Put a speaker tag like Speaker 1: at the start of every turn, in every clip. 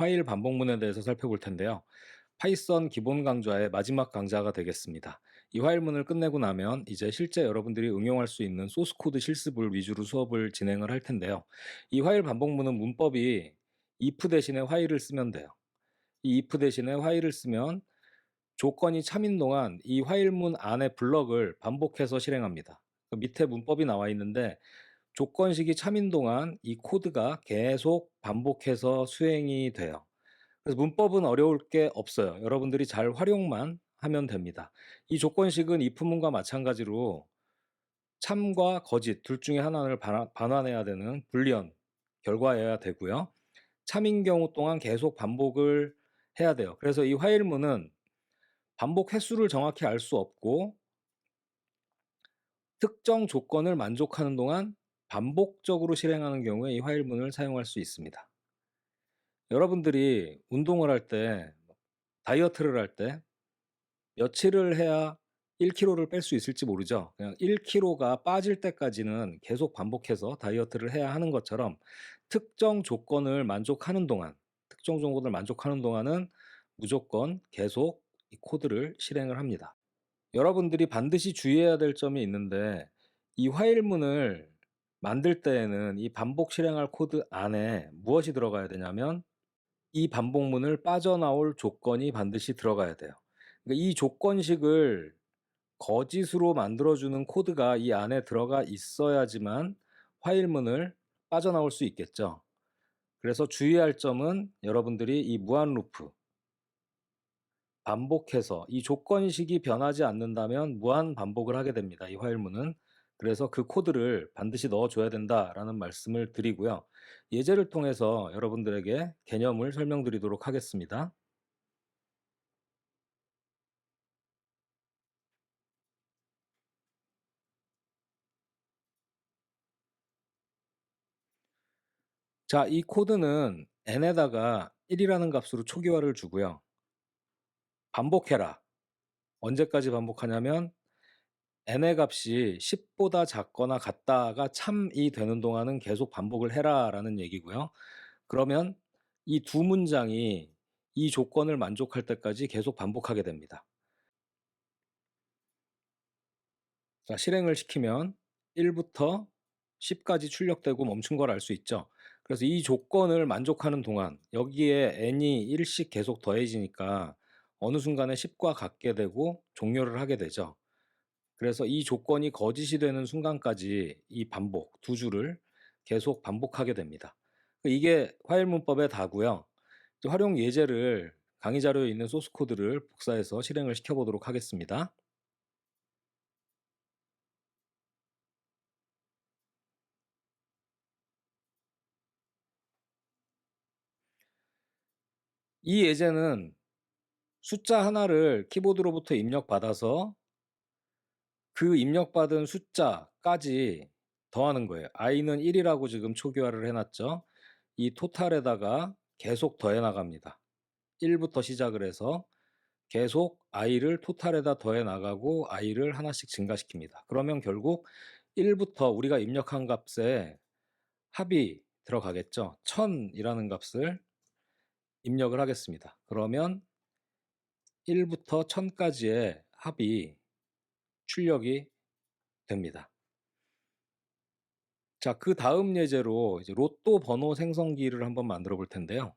Speaker 1: 화일 반복문에 대해서 살펴볼 텐데요. 파이썬 기본 강좌의 마지막 강좌가 되겠습니다. 이 화일문을 끝내고 나면 이제 실제 여러분들이 응용할 수 있는 소스 코드 실습을 위주로 수업을 진행을 할 텐데요. 이 화일 반복문은 문법이 if 대신에 while을 쓰면 돼요. 이 if 대신에 while을 쓰면 조건이 참인 동안 이 화일문 안의 블럭을 반복해서 실행합니다. 그 밑에 문법이 나와 있는데 조건식이 참인 동안 이 코드가 계속 반복해서 수행이 돼요. 그래서 문법은 어려울 게 없어요. 여러분들이 잘 활용만 하면 됩니다. 이 조건식은 if문과 마찬가지로 참과 거짓 둘 중에 하나를 반환해야 되는 불리언 결과여야 되고요. 참인 경우 동안 계속 반복을 해야 돼요. 그래서 이 화일문은 반복 횟수를 정확히 알 수 없고 특정 조건을 만족하는 동안 반복적으로 실행하는 경우에 이 화일문을 사용할 수 있습니다. 여러분들이 운동을 할 때, 다이어트를 할 때 며칠을 해야 1kg를 뺄 수 있을지 모르죠. 그냥 1kg가 빠질 때까지는 계속 반복해서 다이어트를 해야 하는 것처럼 특정 조건을 만족하는 동안은 무조건 계속 이 코드를 실행을 합니다. 여러분들이 반드시 주의해야 될 점이 있는데 이 화일문을 만들 때에는 이 반복 실행할 코드 안에 무엇이 들어가야 되냐면 이 반복문을 빠져나올 조건이 반드시 들어가야 돼요. 그러니까 이 조건식을 거짓으로 만들어주는 코드가 이 안에 들어가 있어야지만 화일문을 빠져나올 수 있겠죠. 그래서 주의할 점은 여러분들이 이 무한 루프 반복해서 이 조건식이 변하지 않는다면 무한 반복을 하게 됩니다. 이 화일문은. 그래서 그 코드를 반드시 넣어줘야 된다라는 말씀을 드리고요. 예제를 통해서 여러분들에게 개념을 설명드리도록 하겠습니다. 자, 이 코드는 n에다가 1이라는 값으로 초기화를 주고요. 반복해라. 언제까지 반복하냐면 n의 값이 10보다 작거나 같다가 참이 되는 동안은 계속 반복을 해라라는 얘기고요. 그러면 이 두 문장이 이 조건을 만족할 때까지 계속 반복하게 됩니다. 자, 실행을 시키면 1부터 10까지 출력되고 멈춘 걸 알 수 있죠. 그래서 이 조건을 만족하는 동안 여기에 n이 1씩 계속 더해지니까 어느 순간에 10과 같게 되고 종료를 하게 되죠. 그래서 이 조건이 거짓이 되는 순간까지 이 반복 두 줄을 계속 반복하게 됩니다. 이게 화일 문법의 다고요. 활용 예제를 강의 자료에 있는 소스 코드를 복사해서 실행을 시켜보도록 하겠습니다. 이 예제는 숫자 하나를 키보드로부터 입력받아서 그 입력받은 숫자까지 더하는 거예요. i는 1이라고 지금 초기화를 해놨죠. 이 토탈에다가 계속 더해 나갑니다. 1부터 시작을 해서 계속 i를 토탈에다 더해 나가고 i를 하나씩 증가시킵니다. 그러면 결국 1부터 우리가 입력한 값에 합이 들어가겠죠. 1000이라는 값을 입력을 하겠습니다. 그러면 1부터 1000까지의 합이 출력이 됩니다. 자, 그 다음 예제로 이제 로또 번호 생성기를 한번 만들어 볼 텐데요.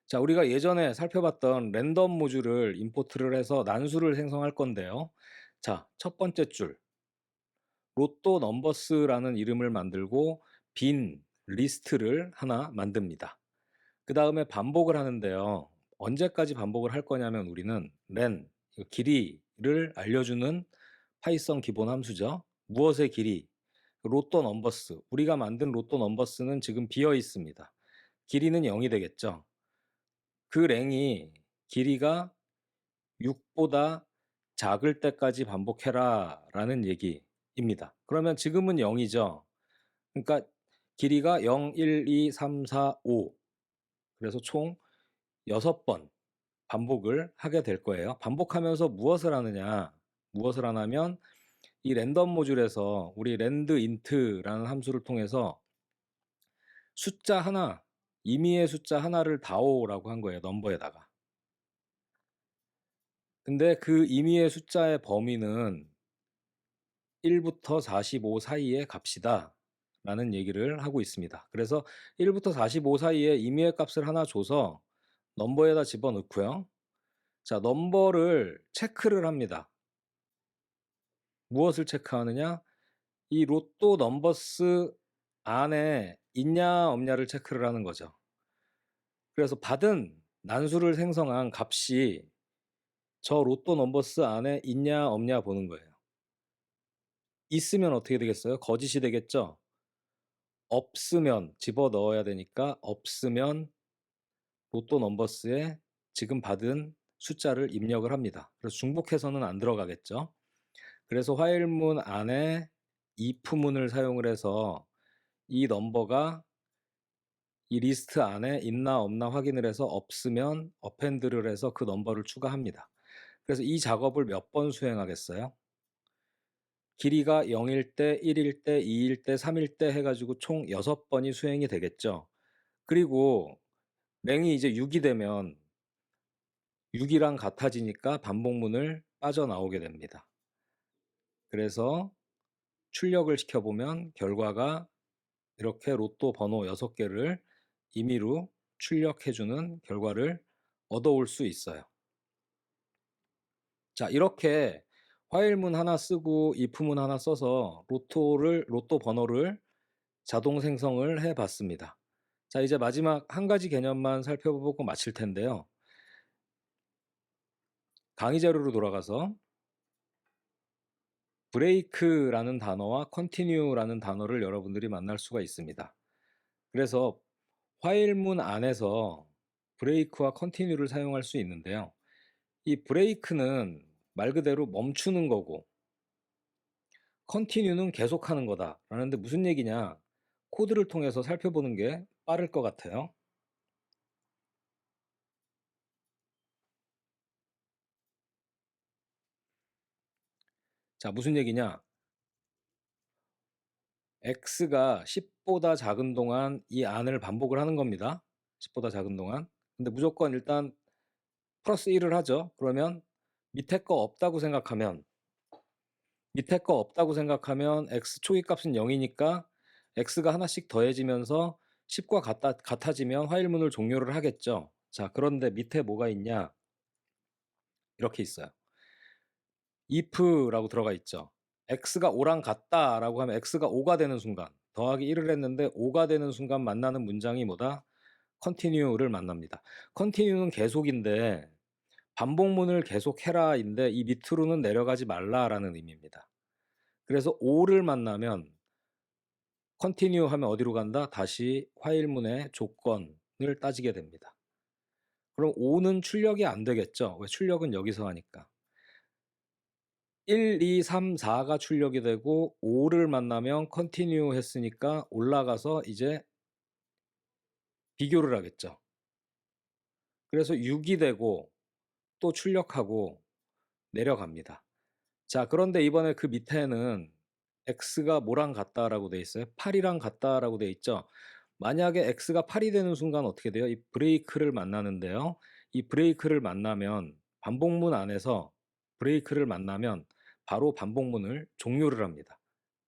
Speaker 1: 자, 우리가 예전에 살펴봤던 랜덤 모듈을 임포트를 해서 난수를 생성할 건데요. 자, 첫 번째 줄 로또 넘버스라는 이름을 만들고 빈 리스트를 하나 만듭니다. 그 다음에 반복을 하는데요. 언제까지 반복을 할 거냐면 우리는 len, 길이를 알려주는 파이썬 기본 함수죠. 무엇의 길이? 로또 넘버스. 우리가 만든 로또 넘버스는 지금 비어 있습니다. 길이는 0이 되겠죠. 그 랭이 길이가 6보다 작을 때까지 반복해라 라는 얘기입니다. 그러면 지금은 0이죠. 그러니까 길이가 0, 1, 2, 3, 4, 5 그래서 총 6번 반복을 하게 될 거예요. 반복하면서 무엇을 하느냐? 무엇을 하냐면 이 랜덤 모듈에서 우리 랜드인트라는 함수를 통해서 숫자 하나, 임의의 숫자 하나를 다오라고 한 거예요, 넘버에다가. 근데 그 임의의 숫자의 범위는 1부터 45 사이의 값이다 라는 얘기를 하고 있습니다. 그래서 1부터 45 사이에 임의의 값을 하나 줘서 넘버에다 집어넣고요. 자, 넘버를 체크를 합니다. 무엇을 체크하느냐? 이 로또 넘버스 안에 있냐 없냐를 체크를 하는 거죠. 그래서 받은 난수를 생성한 값이 저 로또 넘버스 안에 있냐 없냐 보는 거예요. 있으면 어떻게 되겠어요? 거짓이 되겠죠? 없으면 집어넣어야 되니까 없으면 로또 넘버스에 지금 받은 숫자를 입력을 합니다. 그래서 중복해서는 안 들어가겠죠. 그래서 화일문 안에 if문을 사용을 해서 이 넘버가 이 리스트 안에 있나 없나 확인을 해서 없으면 어펜드를 해서 그 넘버를 추가합니다. 그래서 이 작업을 몇 번 수행하겠어요? 길이가 0일 때, 1일 때, 2일 때, 3일 때 해가지고 총 6번이 수행이 되겠죠. 그리고 랭이 이제 6이 되면 6이랑 같아지니까 반복문을 빠져나오게 됩니다. 그래서 출력을 시켜보면 결과가 이렇게 로또 번호 6개를 임의로 출력해주는 결과를 얻어올 수 있어요. 자, 이렇게 화일문 하나 쓰고 if문 하나 써서 로또 번호를 자동 생성을 해 봤습니다. 자, 이제 마지막 한 가지 개념만 살펴보고 마칠 텐데요. 강의 자료로 돌아가서 브레이크라는 단어와 컨티뉴라는 단어를 여러분들이 만날 수가 있습니다. 그래서 화일문 안에서 브레이크와 컨티뉴를 사용할 수 있는데요. 이 브레이크는 말 그대로 멈추는 거고 컨티뉴는 계속하는 거다 라는데 무슨 얘기냐? 코드를 통해서 살펴보는 게 빠를 것 같아요. 자, 무슨 얘기냐? x가 10보다 작은 동안 이 안을 반복을 하는 겁니다. 10보다 작은 동안. 근데 무조건 일단 플러스 1을 하죠. 그러면 밑에 거 없다고 생각하면 x 초기 값은 0이니까 x가 하나씩 더해지면서 10과 같아지면 화일문을 종료를 하겠죠. 자, 그런데 밑에 뭐가 있냐? 이렇게 있어요. if라고 들어가 있죠. x가 5랑 같다라고 하면 x가 5가 되는 순간 더하기 1을 했는데 5가 되는 순간 만나는 문장이 뭐다? continue를 만납니다. continue는 계속인데 반복문을 계속해라인데 이 밑으로는 내려가지 말라라는 의미입니다. 그래서 5를 만나면 continue 하면 어디로 간다? 다시 화일문의 조건을 따지게 됩니다. 그럼 5는 출력이 안 되겠죠? 왜? 출력은 여기서 하니까. 1, 2, 3, 4가 출력이 되고 5를 만나면 컨티뉴 했으니까 올라가서 이제 비교를 하겠죠. 그래서 6이 되고 또 출력하고 내려갑니다. 자, 그런데 이번에 그 밑에는 x가 뭐랑 같다라고 돼 있어요? 8이랑 같다라고 돼 있죠. 만약에 x가 8이 되는 순간 어떻게 돼요? 이 브레이크를 만나는데요. 이 브레이크를 만나면 반복문 안에서 브레이크를 만나면 바로 반복문을 종료를 합니다.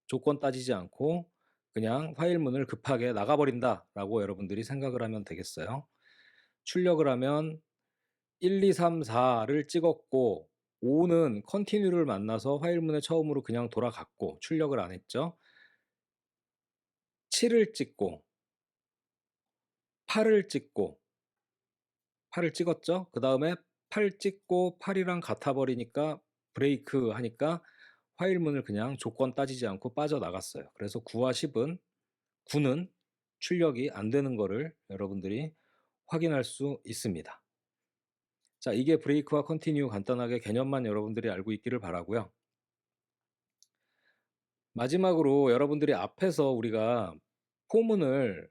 Speaker 1: 조건 따지지 않고 그냥 화일문을 급하게 나가버린다라고 여러분들이 생각을 하면 되겠어요. 출력을 하면 1, 2, 3, 4를 찍었고 5는 컨티뉴를 만나서 화일문에 처음으로 그냥 돌아갔고 출력을 안 했죠. 7을 찍고 8을 찍고 8을 찍었죠. 그 다음에 8 찍고 8이랑 같아버리니까 브레이크 하니까 화일문을 그냥 조건 따지지 않고 빠져나갔어요. 그래서 9와 10은 9는 출력이 안 되는 거를 여러분들이 확인할 수 있습니다. 자, 이게 브레이크와 컨티뉴 간단하게 개념만 여러분들이 알고 있기를 바라고요. 마지막으로 여러분들이 앞에서 우리가 포문을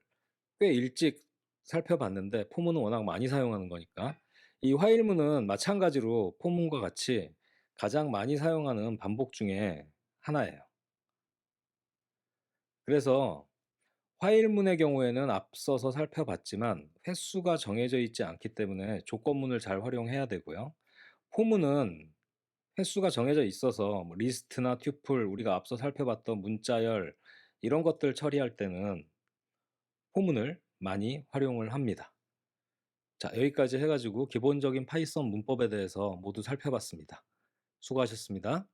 Speaker 1: 꽤 일찍 살펴봤는데 포문은 워낙 많이 사용하는 거니까 이 화일문은 마찬가지로 포문과 같이 가장 많이 사용하는 반복 중에 하나예요. 그래서 화일문의 경우에는 앞서서 살펴봤지만 횟수가 정해져 있지 않기 때문에 조건문을 잘 활용해야 되고요. 포문은 횟수가 정해져 있어서 뭐 리스트나 튜플, 우리가 앞서 살펴봤던 문자열 이런 것들 처리할 때는 포문을 많이 활용을 합니다. 자, 여기까지 해가지고 기본적인 파이썬 문법에 대해서 모두 살펴봤습니다. 수고하셨습니다.